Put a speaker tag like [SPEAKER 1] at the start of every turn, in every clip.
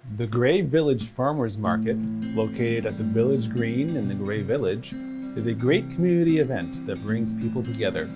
[SPEAKER 1] The Gray Village Farmers Market, located at the Village Green in the Gray Village, is a great community event that brings people together.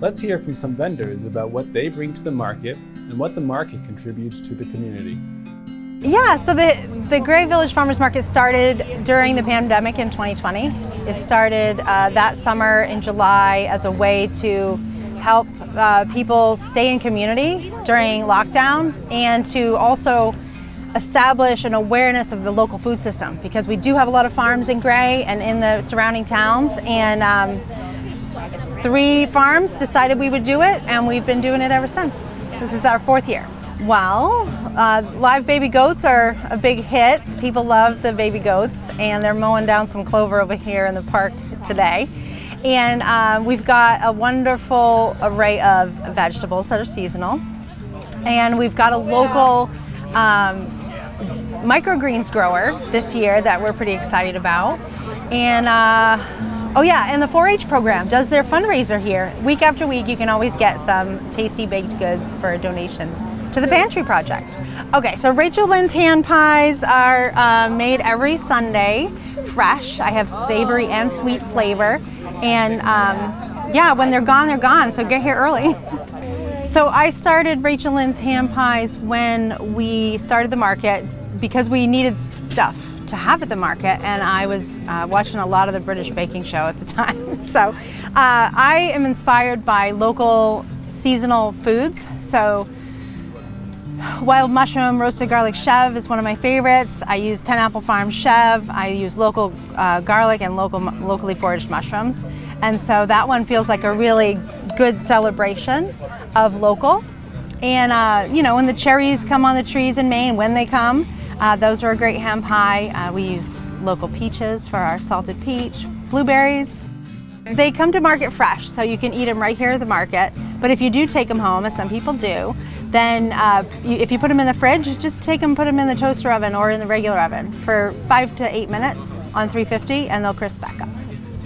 [SPEAKER 1] Let's hear from some vendors about what they bring to the market and what the market contributes to the community.
[SPEAKER 2] Yeah, so the Gray Village Farmers Market started during the pandemic in 2020. It started that summer in July as a way to help people stay in community during lockdown and to also establish an awareness of the local food system, because we do have a lot of farms in Gray and in the surrounding towns, and 3 farms decided we would do it, and we've been doing it ever since. This is our 4th year. Well, live baby goats are a big hit. People love the baby goats, and they're mowing down some clover over here in the park today. And we've got a wonderful array of vegetables that are seasonal. And we've got a local microgreens grower this year that we're pretty excited about. And and the 4-H program does their fundraiser here. Week after week, you can always get some tasty baked goods for a donation to the Pantry Project. Okay, so Rachel Lynn's hand pies are made every Sunday, fresh. I have savory and sweet flavor. And when they're gone, so get here early. So I started Rachel Lynn's hand pies when we started the market because we needed stuff to have at the market, and I was watching a lot of the British baking show at the time. So I am inspired by local seasonal foods. So wild mushroom roasted garlic chev is one of my favorites. I use 10 Apple Farm chev. I use local garlic and locally foraged mushrooms. And so that one feels like a really good celebration of local. And when the cherries come on the trees in Maine, when they come, those are a great ham pie. We use local peaches for our salted peach, blueberries. They come to market fresh, so you can eat them right here at the market. But if you do take them home, as some people do, then if you put them in the fridge, just take them, put them in the toaster oven or in the regular oven for 5 to 8 minutes on 350, and they'll crisp back up.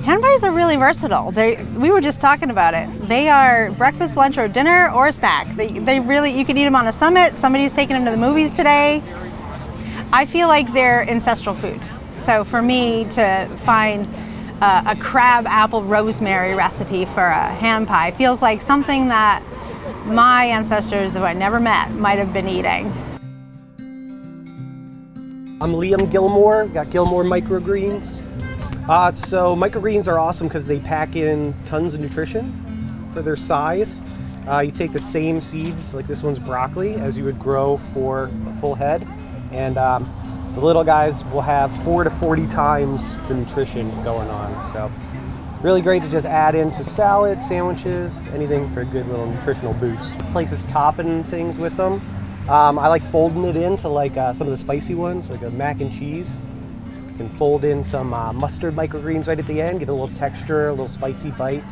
[SPEAKER 2] Hand pies are really versatile. We were just talking about it. They are breakfast, lunch, or dinner, or a snack. They really, you can eat them on a summit. Somebody's taking them to the movies today. I feel like they're ancestral food. So for me to find a crab apple rosemary recipe for a ham pie feels like something that my ancestors, who I never met, might have been eating.
[SPEAKER 3] I'm Liam Gilmore, got Gilmore Microgreens. So microgreens are awesome because they pack in tons of nutrition for their size. You take the same seeds, like this one's broccoli, as you would grow for a full head. And the little guys will have 4 to 40 times the nutrition going on. So really great to just add into salad, sandwiches, anything for a good little nutritional boost. Places topping things with them. I like folding it into like some of the spicy ones, like a mac and cheese. You can fold in some mustard microgreens right at the end, get a little texture, a little spicy bite,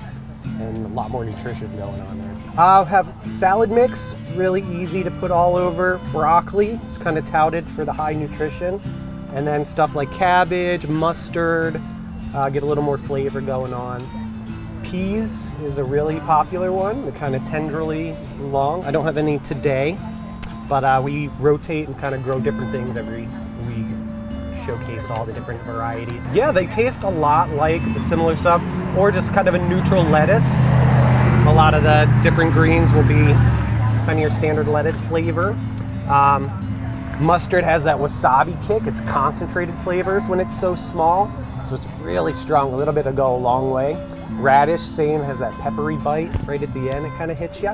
[SPEAKER 3] and a lot more nutrition going on there. I'll have salad mix, really easy to put all over. Broccoli, it's kind of touted for the high nutrition. And then stuff like cabbage, mustard, get a little more flavor going on. Peas is a really popular one. They're kind of tenderly long. I don't have any today, but we rotate and kind of grow different things every week. Showcase all the different varieties. Yeah, they taste a lot like the similar stuff, or just kind of a neutral lettuce. A lot of the different greens will be kind of your standard lettuce flavor. Mustard has that wasabi kick. It's concentrated flavors when it's so small, so it's really strong. A little bit will go a long way. Radish, same, has that peppery bite right at the end. It kind of hits you.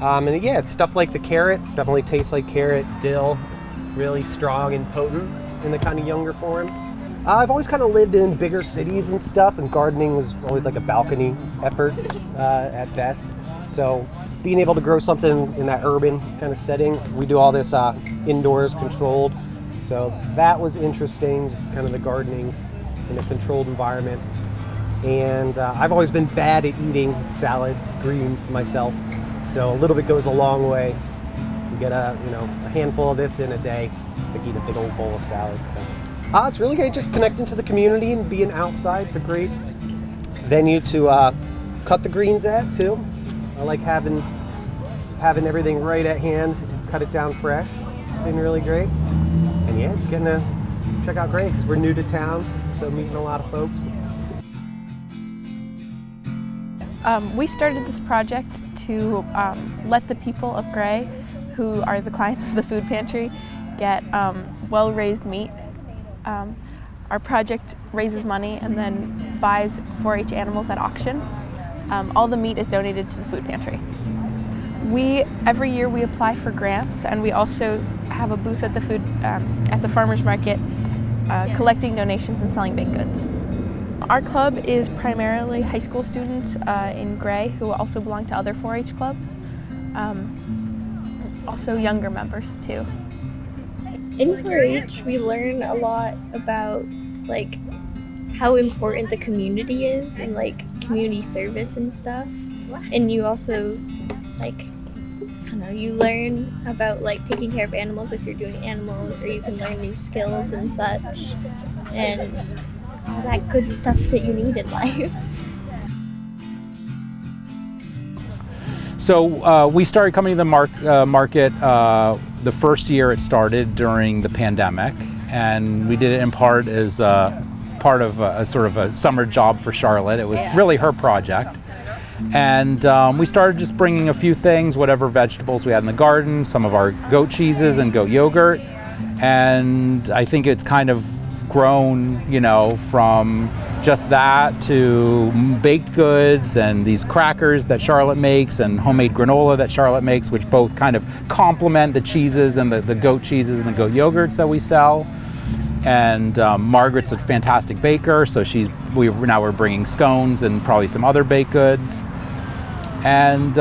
[SPEAKER 3] And yeah, it's stuff like the carrot. Definitely tastes like carrot, dill. Really strong and potent in the kind of younger form. I've always kind of lived in bigger cities and stuff, and gardening was always like a balcony effort at best. So being able to grow something in that urban kind of setting, we do all this indoors controlled. So that was interesting, just kind of the gardening in a controlled environment. And I've always been bad at eating salad, greens myself. So a little bit goes a long way. You get a handful of this in a day. It's like eating a big old bowl of salad. So it's really great just connecting to the community and being outside. It's a great venue to cut the greens at too. I like having everything right at hand, cut it down fresh. It's been really great. And yeah, just getting to check out Gray because we're new to town, so meeting a lot of folks.
[SPEAKER 4] We started this project to let the people of Gray, who are the clients of the food pantry, get well-raised meat. Our project raises money and then buys 4-H animals at auction. All the meat is donated to the food pantry. Every year we apply for grants, and we also have a booth at the farmers market collecting donations and selling baked goods. Our club is primarily high school students in Gray who also belong to other 4-H clubs, also younger members too.
[SPEAKER 5] In 4-H, we learn a lot about like how important the community is and like community service and stuff. And you also you learn about like taking care of animals if you're doing animals, or you can learn new skills and such, and all that good stuff that you need in life.
[SPEAKER 6] So we started coming to the market the first year it started during the pandemic, and we did it in part as part of a sort of a summer job for Charlotte. It was really her project. And we started just bringing a few things, whatever vegetables we had in the garden, some of our goat cheeses and goat yogurt. And I think it's kind of grown, from just that to baked goods and these crackers that Charlotte makes and homemade granola that Charlotte makes, which both kind of complement the cheeses and the goat cheeses and the goat yogurts that we sell. And Margaret's a fantastic baker, so we're bringing scones and probably some other baked goods. And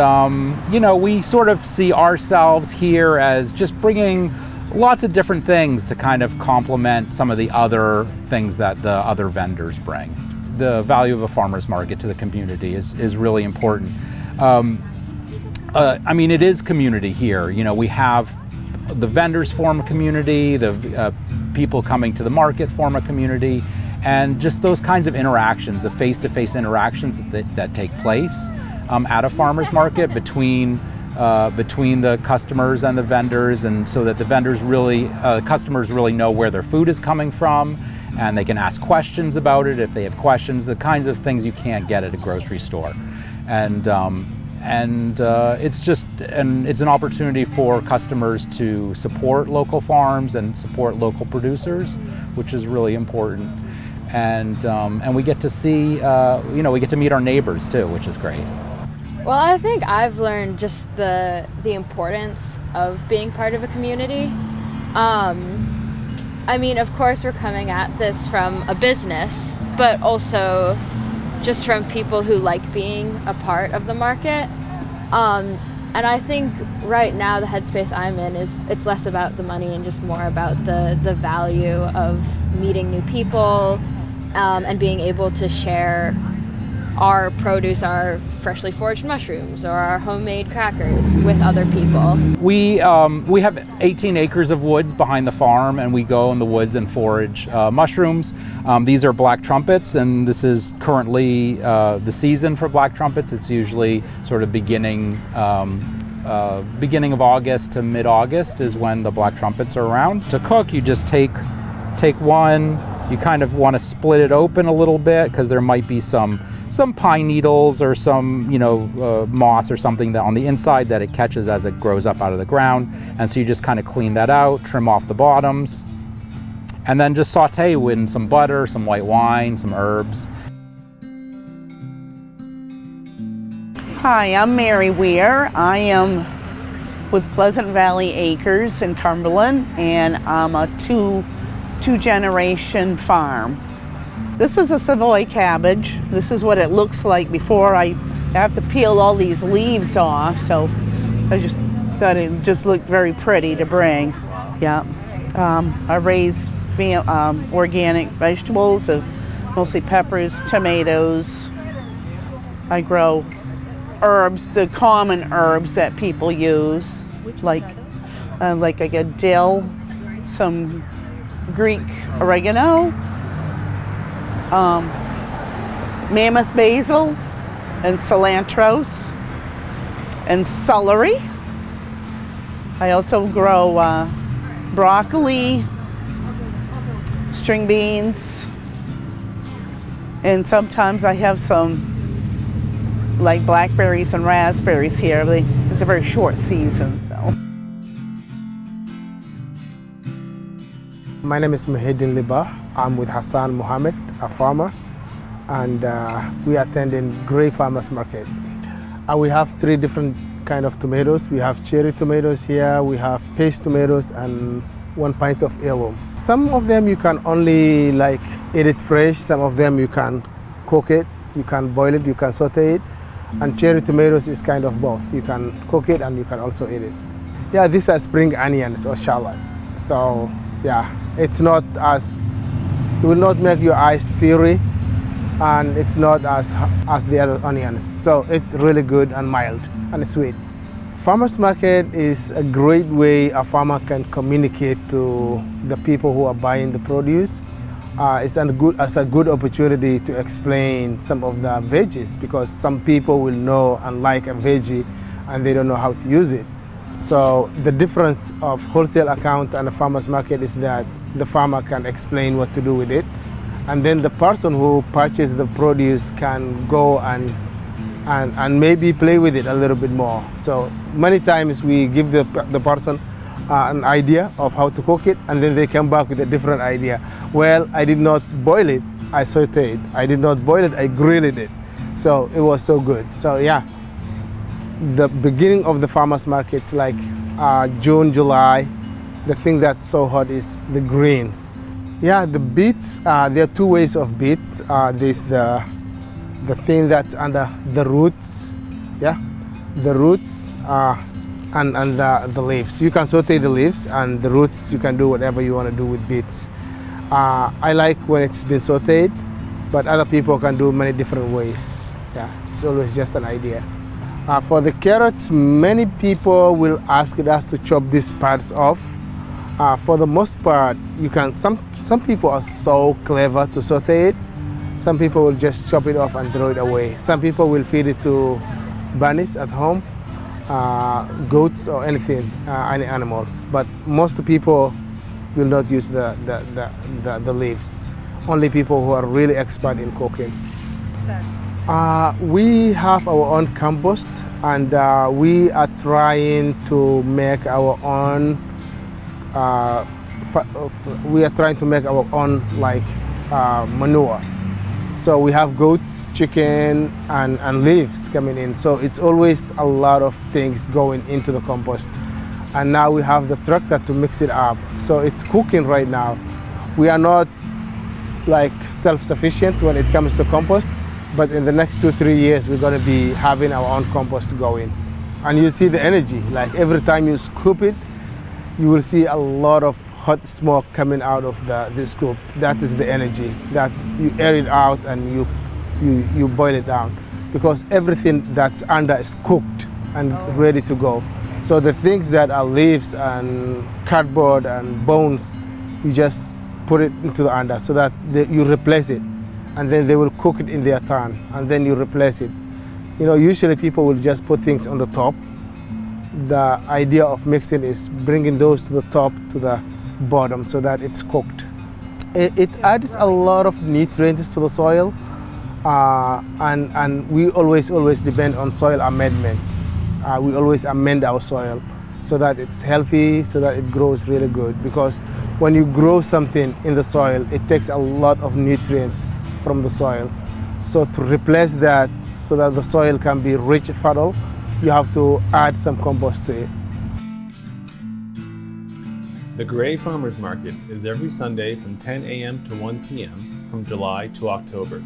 [SPEAKER 6] we sort of see ourselves here as just bringing lots of different things to kind of complement some of the other things that the other vendors bring. The value of a farmer's market to the community is really important. It is community here. We have the vendors form a community, the people coming to the market form a community, and just those kinds of interactions, the face-to-face interactions that take place at a farmer's market between the customers and the vendors, and so that the vendors customers really know where their food is coming from, and they can ask questions about it if they have questions, the kinds of things you can't get at a grocery store. It's an opportunity for customers to support local farms and support local producers, which is really important. And we get to see, we get to meet our neighbors too, which is great.
[SPEAKER 7] Well, I think I've learned just the importance of being part of a community. Of course we're coming at this from a business, but also just from people who like being a part of the market. And I think right now the headspace I'm in it's less about the money and just more about the value of meeting new people and being able to share our produce, our freshly foraged mushrooms or our homemade crackers with other people.
[SPEAKER 6] We have 18 acres of woods behind the farm, and we go in the woods and forage mushrooms. These are black trumpets, and this is currently the season for black trumpets. It's usually sort of beginning of August to mid-August is when the black trumpets are around. To cook, you just take one. You kind of want to split it open a little bit because there might be some pine needles or some moss or something that on the inside that it catches as it grows up out of the ground, and so you just kind of clean that out, trim off the bottoms, and then just saute with some butter, some white wine, some herbs.
[SPEAKER 8] Hi, I'm Mary Weir. I am with Pleasant Valley Acres in Cumberland, and I'm a two-generation farm. This is a Savoy cabbage. This is what it looks like before I have to peel all these leaves off, so I just thought it just looked very pretty to bring. Yeah. I raise organic vegetables, mostly peppers, tomatoes. I grow herbs, the common herbs that people use, like I get dill, some Greek oregano, mammoth basil, and cilantro, and celery. I also grow broccoli, string beans, and sometimes I have some like blackberries and raspberries here. It's a very short season, so.
[SPEAKER 9] My name is Muhyiddin Liba. I'm with Hassan Mohammed, a farmer, and we are attending Gray Farmers Market. We have 3 different kind of tomatoes. We have cherry tomatoes here, we have paste tomatoes, and 1 pint of heirloom. Some of them you can only like eat it fresh, some of them you can cook it, you can boil it, you can saute it, and cherry tomatoes is kind of both. You can cook it and you can also eat it. Yeah, these are spring onions or shallot. So yeah, it's not as, it will not make your eyes teary, and it's not as the other onions. So it's really good and mild and sweet. Farmers market is a great way a farmer can communicate to the people who are buying the produce. It's a good opportunity to explain some of the veggies, because some people will know and like a veggie and they don't know how to use it. So the difference of wholesale account and a farmers market is that the farmer can explain what to do with it, and then the person who purchased the produce can go and maybe play with it a little bit more. So many times we give the person an idea of how to cook it, and then they come back with a different idea. Well, I did not boil it, I sauteed. I did not boil it, I grilled it. So it was so good. So yeah, the beginning of the farmers markets, like June, July, the thing that's so hot is the greens. Yeah, the beets, there are 2 ways of beets. There's the thing that's under the roots, yeah, the roots and the leaves. You can saute the leaves, and the roots you can do whatever you want to do with beets. I like when it's been sauteed, but other people can do many different ways. Yeah, it's always just an idea. For the carrots, many people will ask us to chop these parts off. For the most part, you can. Some people are so clever to saute it. Some people will just chop it off and throw it away. Some people will feed it to bunnies at home, goats or anything, any animal. But most people will not use the leaves. Only people who are really expert in cooking. We have our own compost, and we are trying to make our own. We are trying to make our own manure. So we have goats, chicken, and leaves coming in. So it's always a lot of things going into the compost. And now we have the tractor to mix it up. So it's cooking right now. We are not like self-sufficient when it comes to compost, but in the next 2-3 years, we're going to be having our own compost going. And you see the energy, like every time you scoop it, you will see a lot of hot smoke coming out of the scoop. That is the energy, that you air it out and you boil it down, because everything that's under is cooked and ready to go. So the things that are leaves and cardboard and bones, you just put it into the under so that you replace it, and then they will cook it in their turn, and then you replace it. You know, usually people will just put things on the top. The idea of mixing is bringing those to the top, to the bottom, so that it's cooked. It adds a lot of nutrients to the soil, and we always depend on soil amendments. We always amend our soil so that it's healthy, so that it grows really good. Because when you grow something in the soil, it takes a lot of nutrients from the soil. So to replace that, so that the soil can be rich, fertile, you have to add some compost to it.
[SPEAKER 1] The Gray Farmers Market is every Sunday from 10 a.m. to 1 p.m. from July to October.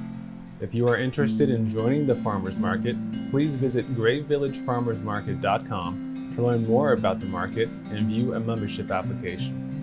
[SPEAKER 1] If you are interested in joining the farmers market, please visit grayvillagefarmersmarket.com to learn more about the market and view a membership application.